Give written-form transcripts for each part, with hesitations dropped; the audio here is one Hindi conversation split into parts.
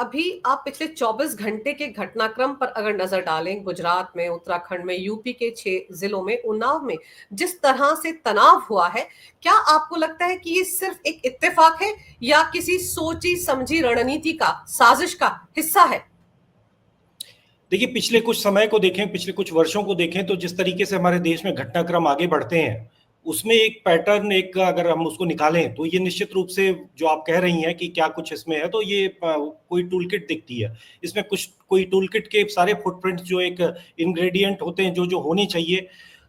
अभी आप पिछले 24 घंटे के घटनाक्रम पर अगर नजर डालें, गुजरात में, उत्तराखंड में, यूपी के 6 जिलों में, उन्नाव में जिस तरह से तनाव हुआ है, क्या आपको लगता है कि ये सिर्फ एक इत्तेफाक है या किसी सोची समझी रणनीति का, साजिश का हिस्सा है? देखिए, पिछले कुछ समय को देखें, पिछले कुछ वर्षों को देखें तो जिस तरीके से हमारे देश में घटनाक्रम आगे बढ़ते हैं, उसमें एक पैटर्न, एक अगर हम उसको निकालें तो ये निश्चित रूप से जो आप कह रही हैं कि क्या कुछ इसमें है, तो ये कोई टूल किट दिखती है। इसमें कुछ कोई टूल किट के सारे फुटप्रिंट्स जो एक इंग्रेडिएंट होते हैं, जो जो होने चाहिए,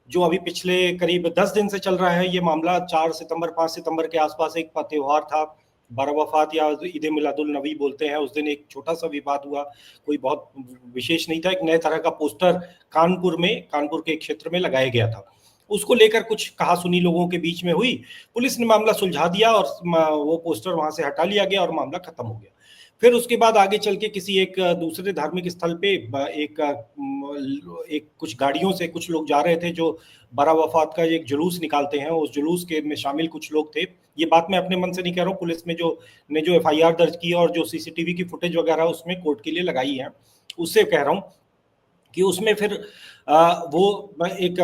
जो अभी पिछले करीब 10 दिन से चल रहा है ये मामला। 4 सितंबर 5 सितंबर के आसपास एक त्योहार था, बरवफात या ईद मिलादुल नबी बोलते हैं। उस दिन एक छोटा सा विवाद हुआ, कोई बहुत विशेष नहीं था। एक नए तरह का पोस्टर कानपुर के एक क्षेत्र में लगाया गया था, उसको लेकर कुछ कहा सुनी लोगों के बीच में हुई। पुलिस ने मामला सुलझा दिया और वो पोस्टर वहां से हटा लिया गया और मामला खत्म हो गया। फिर उसके बाद आगे चल के किसी एक दूसरे धार्मिक स्थल पे एक कुछ गाड़ियों से कुछ लोग जा रहे थे जो बरा वफात का एक जुलूस निकालते हैं, उस जुलूस के में शामिल कुछ लोग थे। ये बात मैं अपने मन से नहीं कह रहा हूँ, पुलिस में जो एफआईआर दर्ज की और जो सीसीटीवी की फुटेज वगैरह उसमें कोर्ट के लिए लगाई है, उससे कह रहा हूँ कि उसमें फिर वो एक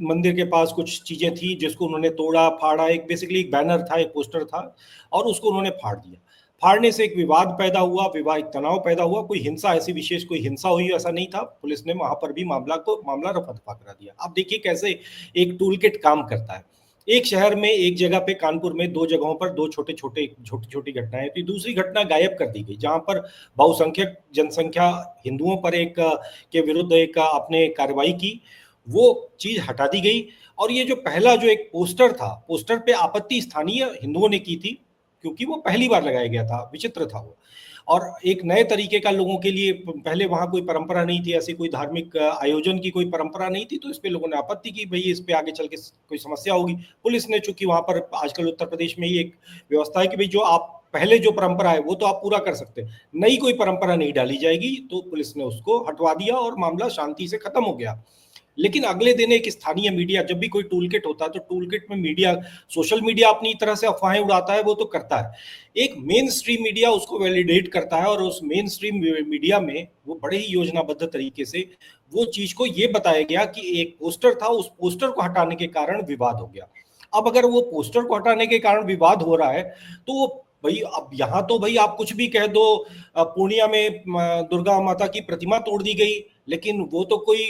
मंदिर के पास कुछ चीजें थी जिसको उन्होंने तोड़ा फाड़ा। एक बेसिकली एक बैनर था, एक पोस्टर था, और उसको उन्होंने फाड़ दिया। फाड़ने से एक विवाद पैदा हुआ, एक तनाव पैदा हुआ। कोई हिंसा, ऐसी विशेष कोई हिंसा हुई ऐसा नहीं था। पुलिस ने वहां पर भी मामला रफा दफा करा दिया। आप देखिए कैसे एक टूल किट काम करता है। एक शहर में, एक जगह पे, कानपुर में 2 जगहों पर 2 छोटी छोटी घटनाएं थी। दूसरी घटना गायब कर दी गई, जहां पर बहुसंख्यक जनसंख्या हिंदुओं पर के विरुद्ध एक आपने कार्रवाई की, वो चीज हटा दी गई। और ये जो पहला जो एक पोस्टर था, पोस्टर पे आपत्ति स्थानीय हिंदुओं ने की थी, क्योंकि वो पहली बार लगाया गया था, विचित्र था वो। और एक नए तरीके का लोगों के लिए, पहले वहां कोई परंपरा नहीं थी, ऐसी कोई धार्मिक आयोजन की कोई परंपरा नहीं थी, तो इस पे लोगों ने आपत्ति की, भाई इस पे आगे चल के कोई समस्या होगी। पुलिस ने, चूंकि वहां पर आजकल उत्तर प्रदेश में ही एक व्यवस्था है कि भाई जो आप पहले जो परंपरा है वो तो आप पूरा कर सकते हैं, नई कोई परंपरा नहीं डाली जाएगी, तो पुलिस ने उसको हटवा दिया और मामला शांति से खत्म हो गया। लेकिन अगले दिन एक स्थानीय मीडिया, जब भी कोई टूल किट होता है तो टूल किट में मीडिया, सोशल मीडिया अपनी तरह से अफवाहें उड़ाता है, वो तो करता है। एक मेन स्ट्रीम मीडिया उसको वैलिडेट करता है, और उस मेन स्ट्रीम मीडिया में वो बड़े ही योजनाबद्ध तरीके से वो चीज को ये बताया गया कि एक पोस्टर था, उस पोस्टर को हटाने के कारण विवाद हो गया। अब अगर वो पोस्टर को हटाने के कारण विवाद हो रहा है, तो वो भाई, अब यहाँ तो भाई आप कुछ भी कह दो। पूर्णिया में दुर्गा माता की प्रतिमा तोड़ दी गई, लेकिन वो तो कोई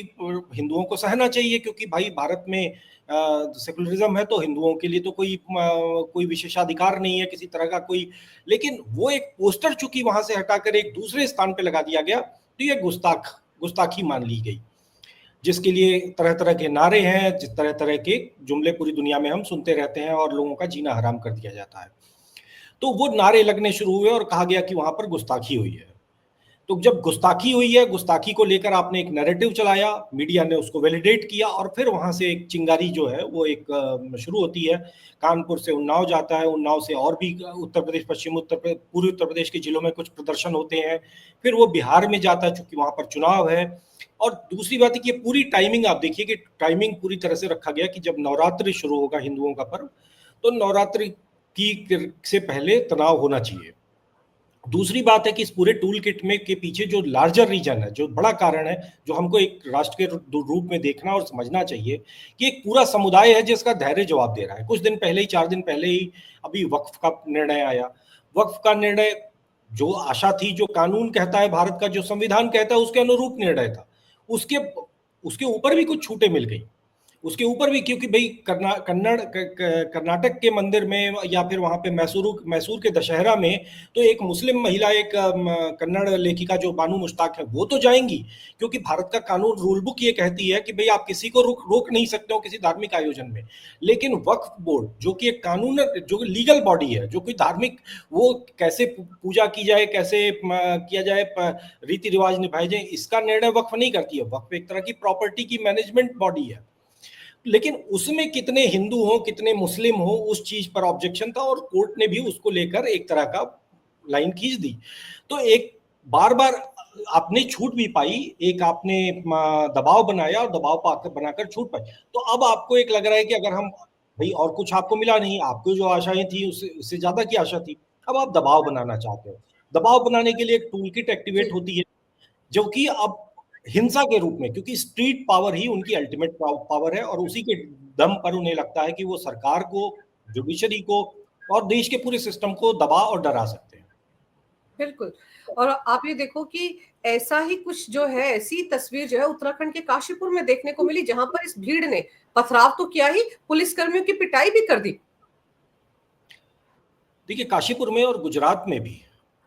हिंदुओं को सहना चाहिए, क्योंकि भाई भारत में सेकुलरिज्म है, तो हिंदुओं के लिए तो कोई विशेषाधिकार नहीं है किसी तरह का कोई। लेकिन वो एक पोस्टर चूंकि वहां से हटाकर एक दूसरे स्थान पे लगा दिया गया, तो ये गुस्ताखी मान ली गई, जिसके लिए तरह तरह के नारे हैं, जिस तरह तरह के जुमले पूरी दुनिया में हम सुनते रहते हैं, और लोगों का जीना हराम कर दिया जाता है। तो वो नारे लगने शुरू हुए और कहा गया कि वहां पर गुस्ताखी हुई है। तो जब गुस्ताखी हुई है, गुस्ताखी को लेकर आपने एक नैरेटिव चलाया, मीडिया ने उसको वैलिडेट किया, और फिर वहां से एक चिंगारी जो है वो एक शुरू होती है। कानपुर से उन्नाव जाता है, उन्नाव से और भी उत्तर प्रदेश, पूर्वी उत्तर प्रदेश के जिलों में कुछ प्रदर्शन होते हैं, फिर वो बिहार में जाता है, चूंकि वहां पर चुनाव है। और दूसरी बात है कि ये पूरी टाइमिंग आप देखिए कि टाइमिंग पूरी तरह से रखा गया कि जब नवरात्रि शुरू होगा हिंदुओं का पर्व, तो नवरात्रि की से पहले तनाव होना चाहिए। दूसरी बात है कि इस पूरे टूल किट में के पीछे जो लार्जर रीजन है, जो बड़ा कारण है, जो हमको एक राष्ट्र के रूप में देखना और समझना चाहिए, कि एक पूरा समुदाय है जिसका धैर्य जवाब दे रहा है। कुछ दिन पहले ही, 4 दिन पहले ही अभी वक्फ का निर्णय आया। वक्फ का निर्णय, जो आशा थी, जो कानून कहता है भारत का, जो संविधान कहता है, उसके अनुरूप निर्णय था। उसके उसके ऊपर भी कुछ छूटें मिल गई, उसके ऊपर भी, क्योंकि भाई कर्नाटक के मंदिर में, या फिर वहां पे मैसूर के दशहरा में, तो एक मुस्लिम महिला, एक कन्नड़ लेखिका जो बानू मुश्ताक है, वो तो जाएंगी, क्योंकि भारत का कानून, रूल बुक ये कहती है कि भाई आप किसी को रोक नहीं सकते हो किसी धार्मिक आयोजन में। लेकिन वक्फ बोर्ड, जो कि एक कानून, जो लीगल बॉडी है, जो कोई धार्मिक, वो कैसे पूजा की जाए, कैसे किया जाए, रीति रिवाज निभाए जाए, इसका निर्णय वक्फ नहीं करती है। वक्फ एक तरह की प्रॉपर्टी की मैनेजमेंट बॉडी है। लेकिन उसमें कितने हिंदू हो, कितने मुस्लिम हो, उस चीज पर ऑब्जेक्शन था, और कोर्ट ने भी उसको लेकर एक तरह का लाइन खींच दी। तो एक बार बार आपने छूट भी पाई, एक आपने दबाव बनाया और दबाव बनाकर छूट पाई। तो अब आपको एक लग रहा है कि अगर हम, भाई और कुछ आपको मिला नहीं, आपको जो आशाएं थी उससे ज्यादा की आशा थी, अब आप दबाव बनाना चाहते हो। दबाव बनाने के लिए एक टूल किट एक्टिवेट जी होती है, जो कि अब हिंसा के रूप में, क्योंकि स्ट्रीट पावर ही उनकी अल्टीमेट पावर है, और उसी के दम पर उन्हें लगता है कि वो सरकार को, जुडिशरी को और देश के पूरे सिस्टम को दबा और डरा सकते हैं। बिल्कुल। और आप ये देखो कि ऐसा ही कुछ जो है, ऐसी तस्वीर जो है उत्तराखंड के काशीपुर में देखने को मिली, जहां पर इस भीड़ ने पथराव तो किया ही, पुलिसकर्मियों की पिटाई भी कर दी। देखिए, काशीपुर में और गुजरात में भी,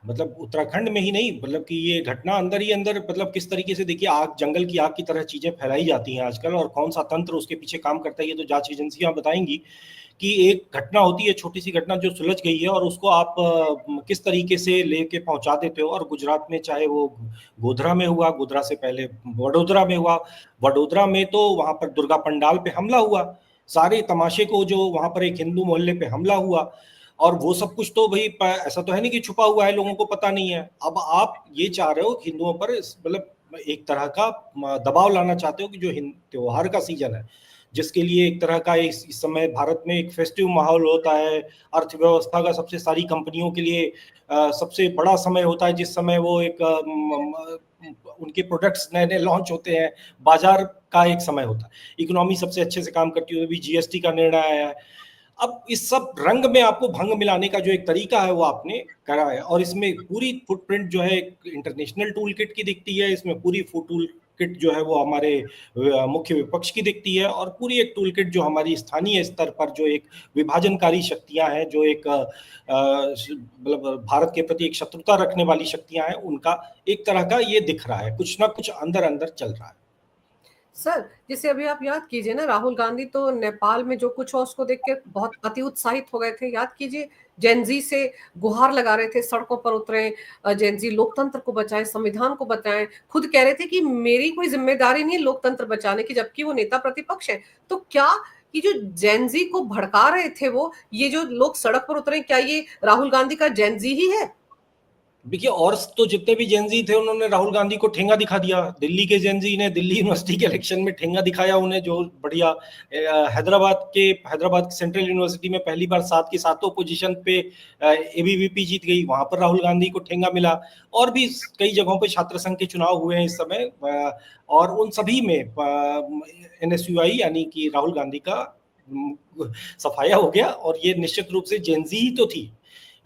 मतलब उत्तराखंड में ही नहीं, मतलब कि ये घटना अंदर ही अंदर, मतलब किस तरीके से, देखिए, आग, जंगल की आग की तरह चीजें फैलाई जाती हैं आजकल, और कौन सा तंत्र उसके पीछे काम करता है ये तो जांच एजेंसियां बताएंगी। कि एक घटना होती है, छोटी सी घटना जो सुलझ गई है, और उसको आप किस तरीके से लेके पहुंचा देते हो। और गुजरात में चाहे वो गोधरा में हुआ, गोधरा से पहले वडोदरा में हुआ, वडोदरा में तो वहां पर दुर्गा पंडाल पे हमला हुआ, सारे तमाशे को, जो वहां पर एक हिंदू मोहल्ले पे हमला हुआ, और वो सब कुछ तो भाई ऐसा तो है नहीं कि छुपा हुआ है, लोगों को पता नहीं है। अब आप ये चाह रहे हो हिंदुओं पर, मतलब एक तरह का दबाव लाना चाहते हो कि जो त्योहार का सीजन है, जिसके लिए एक तरह का इस समय भारत में एक फेस्टिव माहौल होता है, अर्थव्यवस्था का सबसे सारी कंपनियों के लिए सबसे बड़ा समय होता है, जिस समय वो एक उनके प्रोडक्ट्स नए नए लॉन्च होते हैं, बाजार का एक समय होता है, इकोनॉमी सबसे अच्छे से काम करती है, भी जीएसटी का निर्णय आया है। अब इस सब रंग में आपको भंग मिलाने का जो एक तरीका है वो आपने करा है, और इसमें पूरी फुटप्रिंट जो है इंटरनेशनल टूल किट की दिखती है, इसमें पूरी टूल किट जो है वो हमारे मुख्य विपक्ष की दिखती है, और पूरी एक टूल किट जो हमारी स्थानीय स्तर पर जो एक विभाजनकारी शक्तियां हैं, जो एक मतलब भारत के प्रति एक शत्रुता रखने वाली शक्तियां हैं, उनका एक तरह का ये दिख रहा है, कुछ ना कुछ अंदर अंदर चल रहा है। सर, जैसे अभी आप याद कीजिए ना, राहुल गांधी तो नेपाल में जो कुछ हुआ उसको देख के बहुत अति उत्साहित हो गए थे। याद कीजिए, जेनजी से गुहार लगा रहे थे, सड़कों पर उतरे, जेनजी लोकतंत्र को बचाएं, संविधान को बचाएं, खुद कह रहे थे कि मेरी कोई जिम्मेदारी नहीं है लोकतंत्र बचाने की, जबकि वो नेता प्रतिपक्ष है। तो क्या ये जो जेनजी को भड़का रहे थे वो, ये जो लोग सड़क पर उतरे, क्या ये राहुल गांधी का जेनजी ही है? देखिए, और तो जितने भी जेनजी थे उन्होंने राहुल गांधी को ठेंगा दिखा दिया। दिल्ली के जेनजी ने दिल्ली यूनिवर्सिटी के इलेक्शन में ठेंगा दिखाया उन्हें, जो बढ़िया। हैदराबाद सेंट्रल यूनिवर्सिटी में पहली बार 7 की 7 पोजीशन पे एबीवीपी जीत गई, वहां पर राहुल गांधी को ठेंगा मिला। और भी कई जगहों पे छात्र संघ के चुनाव हुए हैं इस समय, और उन सभी में एनएसयूआई यानी कि राहुल गांधी का सफाया हो गया। और ये निश्चित रूप से जेनजी ही तो थी,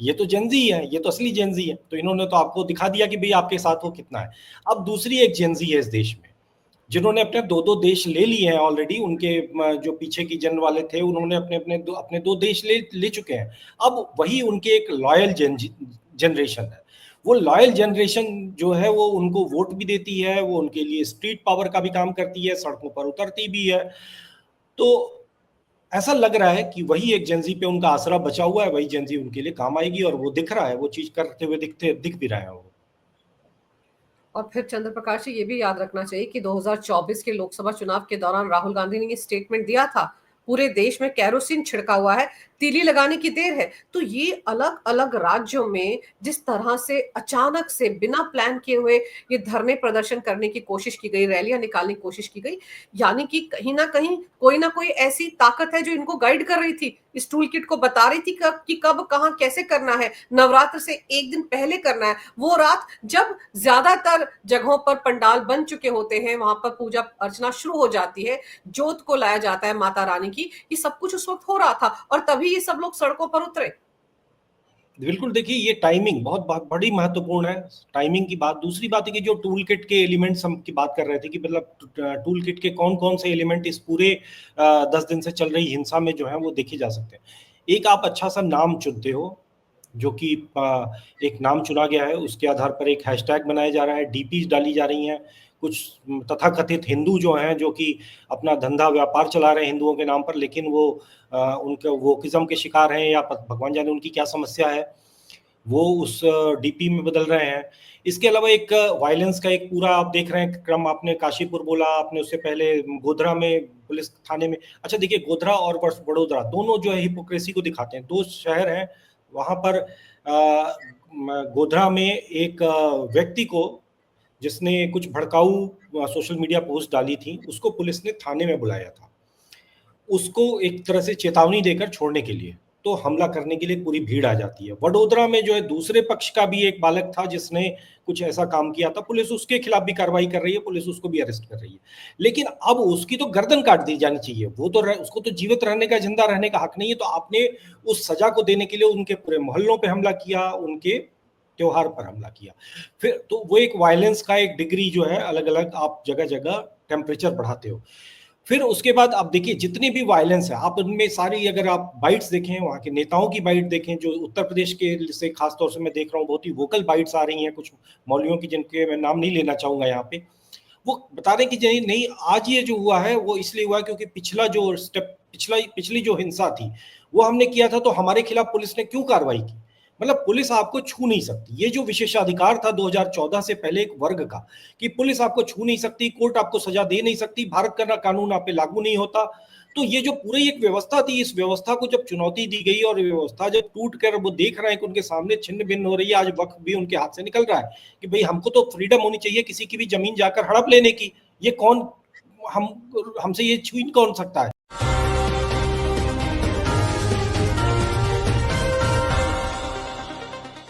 ये तो जेनजी है, ये तो असली जेनजी है, तो इन्होंने तो आपको दिखा दिया कि भाई आपके साथ वो कितना है। अब दूसरी एक जेनजी है इस देश में, जिन्होंने अपने दो दो देश ले लिए हैं ऑलरेडी, उनके जो पीछे की जन वाले थे उन्होंने अपने दो देश ले चुके हैं। अब वही उनके एक लॉयल जनरेशन है। वो लॉयल जनरेशन जो है वो उनको वोट भी देती है, वो उनके लिए स्ट्रीट पावर का भी काम करती है, सड़कों पर उतरती भी है। तो ऐसा लग रहा है कि वही एक जेंजी पे उनका आसरा बचा हुआ है, वही जेंजी उनके लिए काम आएगी, और वो दिख रहा है, वो चीज करते हुए दिख भी रहा है वो। और फिर चंद्र प्रकाश जी, ये भी याद रखना चाहिए कि 2024 के लोकसभा चुनाव के दौरान राहुल गांधी ने ये स्टेटमेंट दिया था, पूरे देश में केरोसिन छिड़का हुआ है, तीली लगाने की देर है। तो ये अलग अलग राज्यों में जिस तरह से अचानक से बिना प्लान किए हुए ये धरने प्रदर्शन करने की कोशिश की गई, रैलियां निकालने की कोशिश की गई, यानी कि कहीं ना कोई ऐसी ताकत है जो इनको गाइड कर रही थी, इस टूल किट को बता रही थी कब कहां कैसे करना है, नवरात्र से एक दिन पहले करना है, वो रात जब ज्यादातर जगहों पर पंडाल बन चुके होते हैं, वहां पर पूजा अर्चना शुरू हो जाती है, जोत को लाया जाता है माता रानी की, ये सब कुछ उस वक्त हो रहा था, और तभी ये सब लोग सड़कों पर उतरे। बिल्कुल, देखिए, ये टाइमिंग बहुत बड़ी महत्वपूर्ण है, टाइमिंग की बात। दूसरी बात है कि जो टूल किट के एलिमेंट्स हम की बात कर रहे थे, कि मतलब टूल किट के कौन कौन से एलिमेंट इस पूरे 10 दिन से चल रही हिंसा में जो है वो देखे जा सकते हैं। एक, आप अच्छा सा नाम चुनते हो, जो कि एक नाम चुना गया है, उसके आधार पर एक हैशटैग बनाया जा रहा है, डीपी डाली जा रही हैं। कुछ तथाकथित हिंदू जो हैं, जो कि अपना धंधा व्यापार चला रहे हैं हिंदुओं के नाम पर, लेकिन वो उनके वोकिज्म के शिकार हैं, या भगवान जाने उनकी क्या समस्या है, वो उस डीपी में बदल रहे हैं। इसके अलावा एक वायलेंस का एक पूरा आप देख रहे हैं क्रम। आपने काशीपुर बोला, आपने उससे पहले गोधरा में पुलिस थाने में। अच्छा, देखिए, गोधरा और वडोदरा दोनों जो है हिपोक्रेसी को दिखाते हैं। दो शहर हैं, वहां पर गोधरा में एक व्यक्ति को, जिसने कुछ भड़काऊ सोशल मीडिया पोस्ट डाली थी, उसको पुलिस ने थाने में बुलाया था, उसको एक तरह से चेतावनी देकर छोड़ने के लिए। तो हमला करने के लिए पूरी भीड़ आ जाती है। वडोदरा में जो है दूसरे पक्ष का भी एक बालक था जिसने कुछ ऐसा काम किया था, पुलिस उसके खिलाफ भी कार्रवाई कर रही है, पुलिस उसको भी अरेस्ट कर रही है। लेकिन अब उसकी तो गर्दन काट दी जानी चाहिए, वो तो उसको तो जीवित रहने का, जिंदा रहने का हक नहीं है। तो आपने उस सजा को देने के लिए उनके पूरे मोहल्लों पे हमला किया, उनके त्योहार पर हमला किया। फिर तो वो एक वायलेंस का एक डिग्री जो है अलग अलग आप जगह जगह टेम्परेचर बढ़ाते हो। फिर उसके बाद आप देखिए जितनी भी वायलेंस है, आप उनमें सारी अगर आप बाइट्स देखें, वहाँ के नेताओं की बाइट देखें, जो उत्तर प्रदेश के से खासतौर से मैं देख रहा हूँ बहुत ही वोकल बाइट्स आ रही हैं कुछ मौलवियों की, जिनके मैं नाम नहीं लेना चाहूंगा यहाँ पे। वो बता रहे हैं कि नहीं, आज ये जो हुआ है वो इसलिए हुआ क्योंकि पिछला जो स्टेप, पिछली जो हिंसा थी वो हमने किया था, तो हमारे खिलाफ पुलिस ने क्यों कार्रवाई की। मतलब पुलिस आपको छू नहीं सकती। ये जो विशेषाधिकार था 2014 से पहले एक वर्ग का, कि पुलिस आपको छू नहीं सकती, कोर्ट आपको सजा दे नहीं सकती, भारत का कानून आप पे लागू नहीं होता। तो ये जो पूरी एक व्यवस्था थी, इस व्यवस्था को जब चुनौती दी गई और व्यवस्था जब टूट कर वो देख रहे हैं कि उनके सामने छिन्न भिन्न हो रही है, आज वक्त भी उनके हाथ से निकल रहा है कि भाई हमको तो फ्रीडम होनी चाहिए किसी की भी जमीन जाकर हड़प लेने की। ये कौन, हम हमसे ये छीन कौन सकता है।